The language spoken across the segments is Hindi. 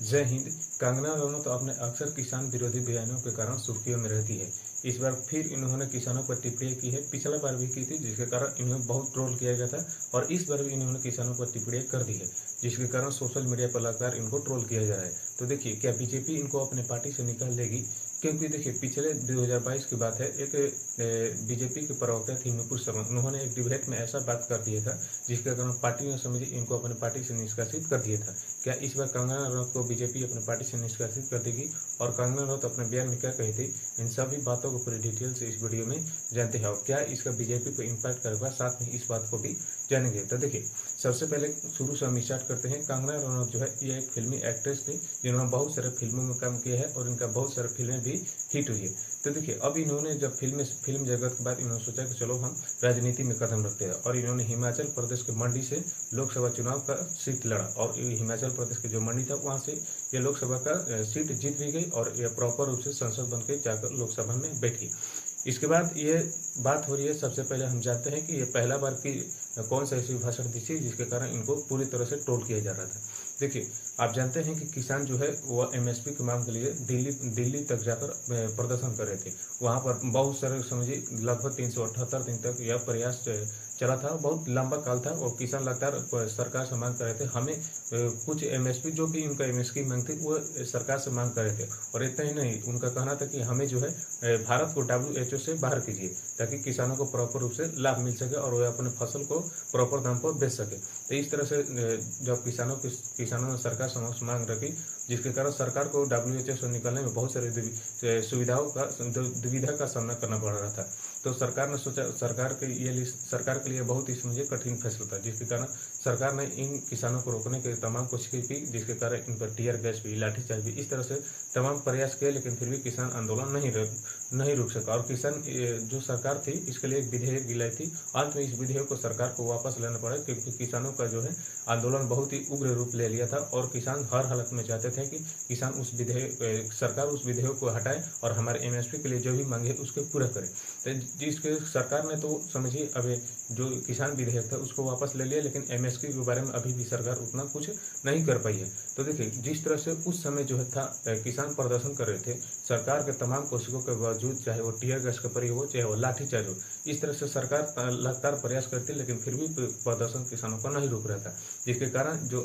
जय हिंद। कंगना रनौत अपने अक्सर किसान विरोधी बयानों के कारण सुर्खियों में रहती है। इस बार फिर इन्होंने किसानों पर टिप्पणी की है। पिछला बार भी की थी, जिसके कारण इन्हें बहुत ट्रोल किया गया था और इस बार भी इन्होंने किसानों पर टिप्पणी कर दी है, जिसके कारण सोशल मीडिया पर लगातार इनको ट्रोल किया जा रहा है। तो देखिए, क्या बीजेपी इनको अपने पार्टी से निकाल देगी? क्योंकि देखिए, पिछले 2022 की बात है, एक बीजेपी के प्रवक्ता थे नुपुर शर्मा, उन्होंने एक डिबेट में ऐसा बात कर दिया था जिसके कारण पार्टी ने समझे इनको अपने पार्टी से निष्कासित कर दिया था। क्या इस बार कंगना रनौत को बीजेपी अपने पार्टी से निष्कासित कर देगी? और कंगना रनौत अपने बयान में क्या कही थी, इन सभी बातों को पूरी डिटेल से इस वीडियो में जानते हैं। और क्या इसका बीजेपी पर इम्पैक्ट करेगा, साथ में इस बात को भी जानेंगे। तो देखिए, सबसे पहले शुरू से हम स्टार्ट करते हैं। कंगना रनौत जो है, ये एक फिल्मी एक्ट्रेस थी जिन्होंने बहुत सारे फिल्मों में काम किया है और इनका बहुत सारे फिल्में भी हिट हुई है। तो देखिए, अब इन्होंने जब फिल्म जगत के बाद इन्होंने सोचा कि चलो हम राजनीति में कदम रखते हैं, और इन्होंने हिमाचल प्रदेश के मंडी से लोकसभा चुनाव का सीट लड़ा और हिमाचल प्रदेश के जो मंडी था वहां से ये लोकसभा का सीट जीत भी गई और ये प्रॉपर रूप से सांसद बन के जाकर लोकसभा में बैठी। इसके बाद ये बात हो रही है, सबसे पहले हम जानते हैं कि ये पहला बार की कौन सा ऐसी भाषण दी थी जिसके कारण इनको पूरी तरह से ट्रोल किया जा रहा था। देखिए, आप जानते हैं कि किसान जो है वो एमएसपी की मांग के लिए दिल्ली तक जाकर प्रदर्शन कर रहे थे। वहां पर बहुत सारे समझिए लगभग 378 दिन तक यह प्रयास चला था। बहुत लंबा काल था और किसान लगातार सरकार से मांग कर रहे थे, हमें कुछ एमएसपी जो भी उनका एमएसपी मांग थी वो सरकार से मांग कर रहे थे। और इतना ही नहीं, उनका कहना था कि हमें जो है भारत को WHO से बाहर कीजिए ताकि किसानों को प्रॉपर रूप से लाभ मिल सके और वे अपने फसल को प्रॉपर दाम पर बेच सके। तो इस तरह से जब किसानों ने सरकार समक्ष मांग रखी, जिसके कारण सरकार को WHO से निकलने में बहुत सारी दुविधा का सामना करना पड़ रहा था। तो सरकार ने सोचा, सरकार के लिए बहुत ही समझिए कठिन फैसला था, जिसके कारण सरकार ने इन किसानों को रोकने के तमाम कोशिशें की, जिसके कारण इन पर टीयर गैस भी, लाठीचार्ज भी, इस तरह से तमाम प्रयास किए, लेकिन फिर भी किसान आंदोलन नहीं रुक सका। और किसान जो सरकार थी इसके लिए एक विधेयक भी लाई थी। अंत में इस विधेयक को सरकार को वापस लेना पड़ा, क्योंकि किसानों का जो है आंदोलन बहुत ही उग्र रूप ले लिया था और किसान हर हालत में चाहते थे कि सरकार उस विधेयक को हटाए और हमारे एमएसपी के लिए जो भी मांगे उसको पूरा करे। तो जिसके सरकार ने तो समझिए अभी जो किसान विधेयक था उसको वापस ले लिया, लेकिन एमएसपी के बारे में अभी भी सरकार उतना कुछ नहीं कर पाई है। तो देखिए, जिस तरह से उस समय जो है था किसान प्रदर्शन कर रहे थे, सरकार के तमाम कोशिशों के बावजूद, चाहे वो टीयर गैस का प्रयोग हो, चाहे वो लाठीचार्ज हो, इस तरह से सरकार लगातार प्रयास करती, लेकिन फिर भी प्रदर्शन किसानों का नहीं रुक रहा था। जिसके कारण जो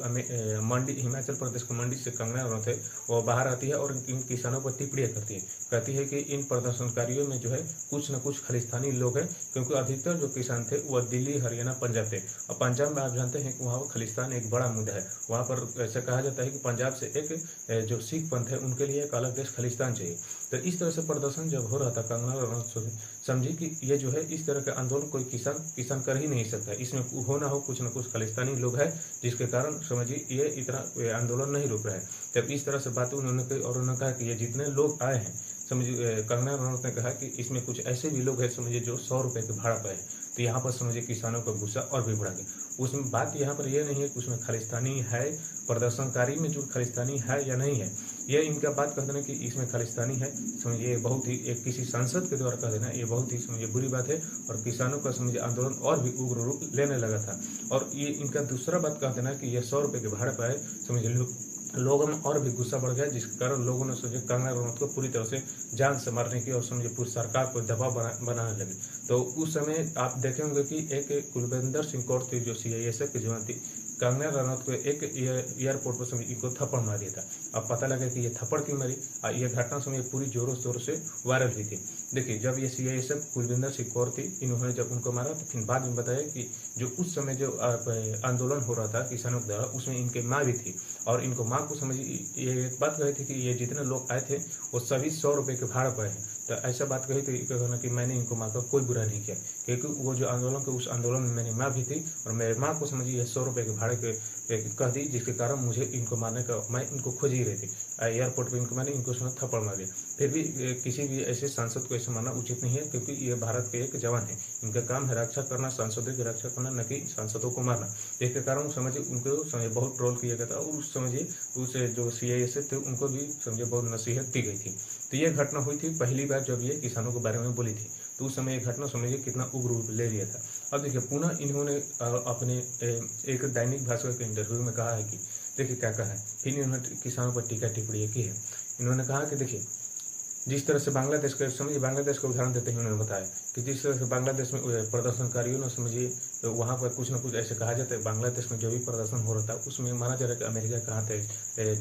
मंडी, हिमाचल प्रदेश की मंडी से कंगना रनौत है वो बाहर आती है और इन किसानों पर टिप्पणियां करती है। कहती है कि इन प्रदर्शनकारियों में जो है कुछ न कुछ खालिस्तानी लोग हैं, क्योंकि अधिकतर जो किसान थे वह दिल्ली, हरियाणा, पंजाब थे। और पंजाब में आप जानते हैं कि वहाँ खालिस्तान एक बड़ा मुद्दा है। वहाँ पर ऐसा कहा जाता है कि पंजाब से एक जो सिख पंथ है उनके लिए एक अलग देश खालिस्तान चाहिए। तो इस तरह से प्रदर्शन जब हो रहा था, कंगना रनौत समझी कि ये जो है इस तरह का आंदोलन कोई किसान कर ही नहीं सकता, इसमें हो ना हो कुछ न कुछ खालिस्तानी लोग हैं, जिसके कारण समझिए ये इतना आंदोलन नहीं रुक रहा है। जब इस तरह से बातें उन्होंने कही और उन्होंने कहा कि ये जितने लोग आए हैं, समझिए कंगना रनौत ने कहा कि इसमें कुछ ऐसे भी लोग हैं समझिए जो 100 रुपए के भाड़ा पे है। तो यहाँ पर समझिए किसानों का गुस्सा और भी बढ़ा गया। उसमें बात यहाँ पर यह नहीं है कि उसमें खालिस्तानी है, प्रदर्शनकारी में जो खालिस्तानी है या नहीं है, यह इनका बात कह देना कि इसमें खालिस्तानी है, समझिए बहुत ही एक किसी सांसद के द्वारा कह देना ये बहुत ही समझिए बुरी बात है। और किसानों का समझिए आंदोलन और भी उग्र रूप लेने लगा था। और ये इनका दूसरा बात कह देना कि यह 100 रुपए के भाड़े पर है, समझिए लोगों में और भी गुस्सा बढ़ गया, जिसके कारण लोगों ने समझे कंगना रनौत को पूरी तरह से जान से मारने की और समझे पूरी सरकार को दबाव बनाने लगे। तो उस समय आप देखे होंगे कि एक कुलविंदर सिंह कौर थी जो CISF के जवान थी, कंगना रनौत को एक एयरपोर्ट पर समय इनको थप्पड़ मार दिया था। अब पता लगा कि ये थप्पड़ क्यों मारी, ये घटना समय पूरी जोरों शोरों से वायरल हुई थी। देखिए, जब ये CISF कुलविंदर सिंह कौर थी, इन्होंने जब उनको मारा तो फिर बाद में बताया कि जो उस समय जो आंदोलन हो रहा था किसानों के द्वारा, उसमें इनके माँ भी थी और इनको माँ को समझ ये एक बात कही थी कि ये जितने लोग आए थे वो सभी 100 रुपए के भाड़ा पर है। तो ऐसा बात कही थी कहना कि मैंने इनको माँ का कोई बुरा नहीं किया, क्योंकि वो जो आंदोलन के उस आंदोलन में मेरी माँ भी थी और मेरे माँ को समझिए 100 रुपए के भाड़े के कह दी, जिसके कारण मुझे इनको मारने का, मैं इनको खोज ही रही थी एयरपोर्ट पे, इनको मैंने इनको थप्पड़ मार दिया। फिर भी किसी भी ऐसे सांसद को ऐसे मारना उचित नहीं है, क्योंकि ये भारत के एक जवान है, इनका काम है रक्षा करना, सांसदों की रक्षा करना, न कि सांसदों को मारना। इसके कारण समझिए उनको समझिए बहुत ट्रोल किया गया था और समझिए उस जो CISF थे उनको भी समझिए बहुत नसीहत दी गई थी। तो ये घटना हुई थी पहली बार जब ये किसानों के बारे में बोली थी, तो उस समय ये घटना समझिए कितना उग्र रूप ले लिया था। अब देखिए, पुनः इन्होंने अपने एक दैनिक भास्कर के इंटरव्यू में कहा है कि देखिए क्या कहा है। फिर इन्होंने किसानों पर टीका टिप्पणी की है। इन्होंने कहा कि देखिए जिस तरह से बांग्लादेश का समझिए, बांग्लादेश का उदाहरण देते हुए उन्होंने बताया कि जिस तरह से बांग्लादेश में प्रदर्शनकारियों ने समझिए वहाँ पर कुछ न कुछ ऐसे कहा जाता है, बांग्लादेश में जो भी प्रदर्शन हो रहा था उसमें माना जा रहा है कि अमेरिका कहाँ थे,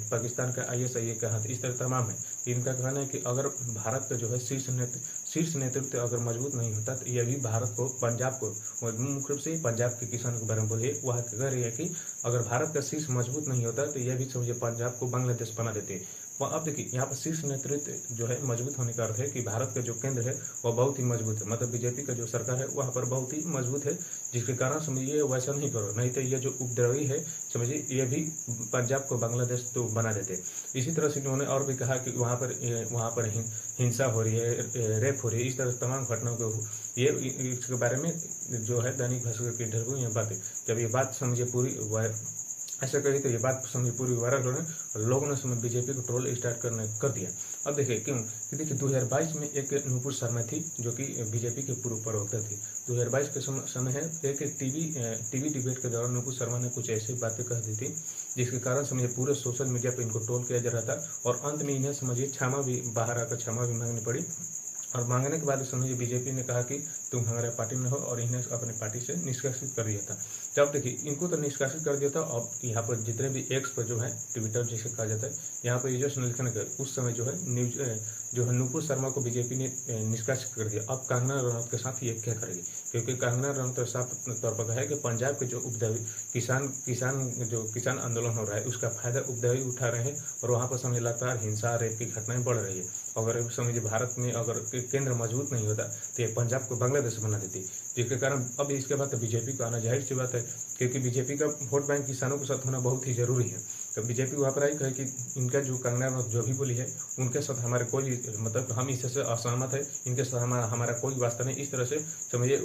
पाकिस्तान का ISIS कहाँ थे, इस तरह तमाम है। इनका कहना है कि अगर भारत का जो है शीर्ष नेतृत्व अगर मजबूत नहीं होता तो यह भी भारत को, पंजाब को, मुख्य रूप से पंजाब के किसानों के बारे में बोलिए, वह कह रही है कि अगर भारत का शीर्ष मजबूत नहीं होता तो यह भी समझिए पंजाब को बांग्लादेश बना देते। अब देखिए यहाँ पर शीर्ष नेतृत्व जो है मजबूत होने का अर्थ है कि भारत का जो केंद्र है वह बहुत ही मजबूत है, मतलब बीजेपी का जो सरकार है वहाँ पर बहुत ही मजबूत है, जिसके कारण समझिए वैसा नहीं करो, नहीं तो ये जो उपद्रवी है समझिए ये भी पंजाब को बांग्लादेश तो बना देते। इसी तरह से उन्होंने और भी कहा कि वहाँ पर हिंसा हो रही है, रेप हो रही है, इस तरह तमाम घटनाओं को ये इसके बारे में जो है दैनिक भास्कर की इंटरव्यू ये बात है। जब ये बात समझिए पूरी ऐसा कही तो ये बात समझिए पूरी वायरल होने और लोगों ने समझ बीजेपी को ट्रोल स्टार्ट कर दिया। अब देखिए क्यों कि देखिए 2022 में एक नुपुर शर्मा थी जो कि बीजेपी के पूर्व प्रवक्ता थी। 2022 के समय है एक टीवी डिबेट के दौरान नुपुर शर्मा ने कुछ ऐसी बातें कह दी थी जिसके कारण समझिए पूरे सोशल मीडिया पर इनको ट्रोल किया जा रहा था और अंत में इन्हें समझिए क्षमा भी बाहर आकर क्षमा भी मांगनी पड़ी। और मांगने के बाद समझिए बीजेपी ने कहा कि तुम हमारे पार्टी में हो और इन्हें अपने पार्टी से निष्कासित कर दिया था। जब देखिए इनको तो निष्कासित कर दिया था। अब यहाँ पर जितने भी एक्स पर जो है ट्विटर जिसे कहा जाता है यहाँ पर यूजर्स ने लिखने का उस समय जो है न्यूज जो है नुपुर शर्मा को बीजेपी ने निष्कासित कर दिया। अब कंगना रनौत के साथ ये क्या करेगी, क्योंकि कंगना रनौत साफ तौर पर कहा है कि पंजाब के जो उपद्रवी किसान आंदोलन हो रहा है उसका फायदा उपद्रवी उठा रहे हैं और वहाँ पर समझ लगातार हिंसा रेप की घटनाएं बढ़ रही है। अगर समझिए भारत में अगर केंद्र मजबूत नहीं होता तो ये पंजाब को बांग्लादेश बना देती, जिसके कारण अब इसके बाद बीजेपी को आना जाहिर सी बात है, क्योंकि बीजेपी का वोट बैंक किसानों के साथ होना बहुत ही जरूरी है। तो बीजेपी वहाँ पर आई कहे कि इनका जो कंगना रनौत जो भी बोली है उनके साथ हमारे कोई मतलब हम इससे असहमत है, इनके साथ हमारा कोई वास्ता नहीं। इस तरह से समझिए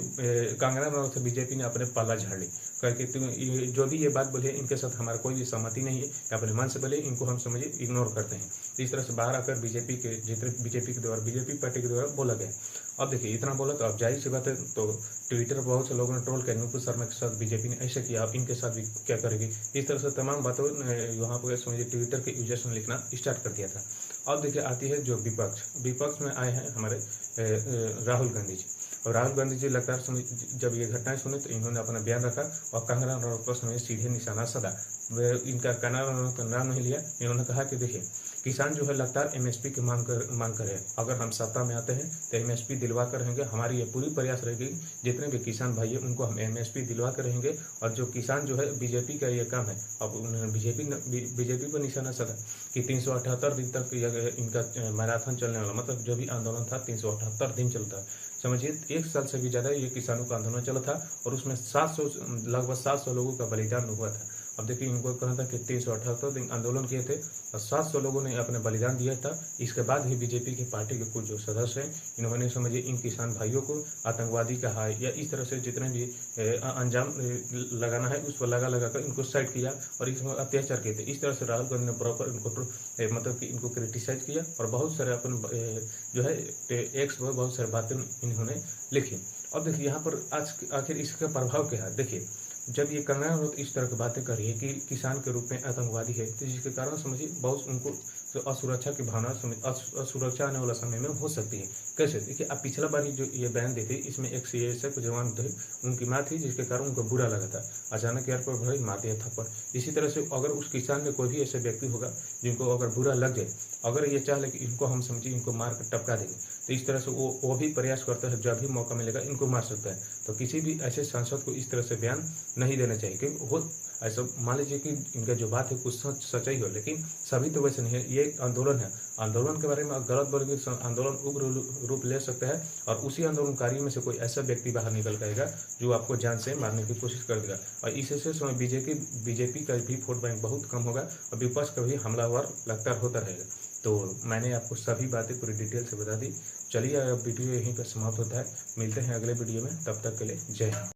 कंगना रनौत से बीजेपी ने अपने पाला झाड़ ली, कहे कि तुम जो भी ये बात बोली है इनके साथ हमारा कोई भी सहमति नहीं है, अपने मन से बोले इनको हम समझिए इग्नोर करते हैं। इस तरह से बाहर आकर बीजेपी पार्टी के द्वारा बोला गया। अब देखिए इतना बोला तो अब जाहिर सी बात है, तो ट्विटर पर बहुत से लोगों ने ट्रोल किया नुपुर शर्मा के साथ बीजेपी ने ऐसे किया, अब इनके साथ भी क्या करेगी। इस तरह से तमाम बातों यहाँ पर समझिए ट्विटर के यूजर्स ने लिखना स्टार्ट कर दिया था। अब देखिए आती है जो विपक्ष में आए हैं हमारे राहुल गांधी जी। और राहुल गांधी जी लगातार जब ये घटनाएं सुने तो इन्होंने अपना बयान रखा और कंगना रनौत पर समझिए सीधे निशाना साधा। इनका कंगना रनौत का नाम नहीं लिया। इन्होंने कहा कि देखिए किसान जो है लगातार MSP की मांग कर रहे हैं, अगर हम सत्ता में आते हैं तो MSP दिलवा कर रहेंगे। हमारी ये पूरी प्रयास रहेगी जितने भी किसान भाई है उनको हम MSP दिलवा कर रहेंगे। और जो किसान जो है बीजेपी का ये काम है, अब उन्होंने बीजेपी पर निशाना साधा कि 378 दिन तक इनका मैराथन चलने वाला, मतलब जो भी आंदोलन था 378 दिन चलता है। समझिए 1 साल से भी ज्यादा ये किसानों का आंदोलन चला था और उसमें लगभग 700 लोगों का बलिदान हुआ था। अब देखिए इनको कहना था कि 378 दिन आंदोलन किए थे और 700 लोगों ने अपने बलिदान दिया था। इसके बाद ही बीजेपी की पार्टी के कुछ जो सदस्य हैं इन्होंने समझिए इन किसान भाइयों को आतंकवादी कहा या इस तरह से जितने भी अंजाम लगाना है उस पर लगा कर इनको साइड किया और इसमें अत्याचार किए थे। इस तरह से राहुल गांधी ने प्रॉपर इनको मतलब कि इनको क्रिटिसाइज किया और बहुत सारे अपन जो है एक्स पर बहुत सारी बातें इन्होंने लिखी। अब देखिए यहाँ पर आज आखिर इसका प्रभाव क्या है। देखिए जब ये कंगना रनौत इस तरह की बातें कर रही है कि किसान के रूप में आतंकवादी है, तो जिसके कारण समझिए बहुत उनको तो असुरक्षा की भावना असुरक्षा आने वाला समय में हो सकती है। कैसे, देखिए अब पिछला बार ही जो ये बयान दी थी इसमें एक CSF जवान थे, उनकी माँ थी, जिसके कारण उनको बुरा लगा था, अचानक एयरपोर्ट पर मार दिया थप्पड़। इसी तरह से अगर उस किसान में कोई भी ऐसे व्यक्ति होगा जिनको अगर बुरा लग जाए, अगर ये चाह ले कि इनको हम समझिए इनको मार कर टपका देंगे, तो इस तरह से वो भी प्रयास करता है, जब भी मौका मिलेगा इनको मार सकता है। तो किसी भी ऐसे सांसद को इस तरह से बयान नहीं देना चाहिए, क्योंकि वो ऐसा मान लीजिए कि इनका जो बात है कुछ सच्चाई हो, लेकिन सभी तो वैसे नहीं है। ये आंदोलन है, आंदोलन के बारे में गलत बोलेंगे आंदोलन उग्र रूप ले सकता है और उसी आंदोलनकारियों में से कोई ऐसा व्यक्ति बाहर निकल जाएगा जो आपको जान से मारने की कोशिश कर देगा। और इससे समय बीजेपी का भी वोट बैंक बहुत कम होगा और विपक्ष का भी हमलावर लगातार होता रहेगा। तो मैंने आपको सभी बातें पूरी डिटेल से बता दी। चलिए अब वीडियो यहीं पर समाप्त होता है, मिलते हैं अगले वीडियो में, तब तक के लिए जय हिंद।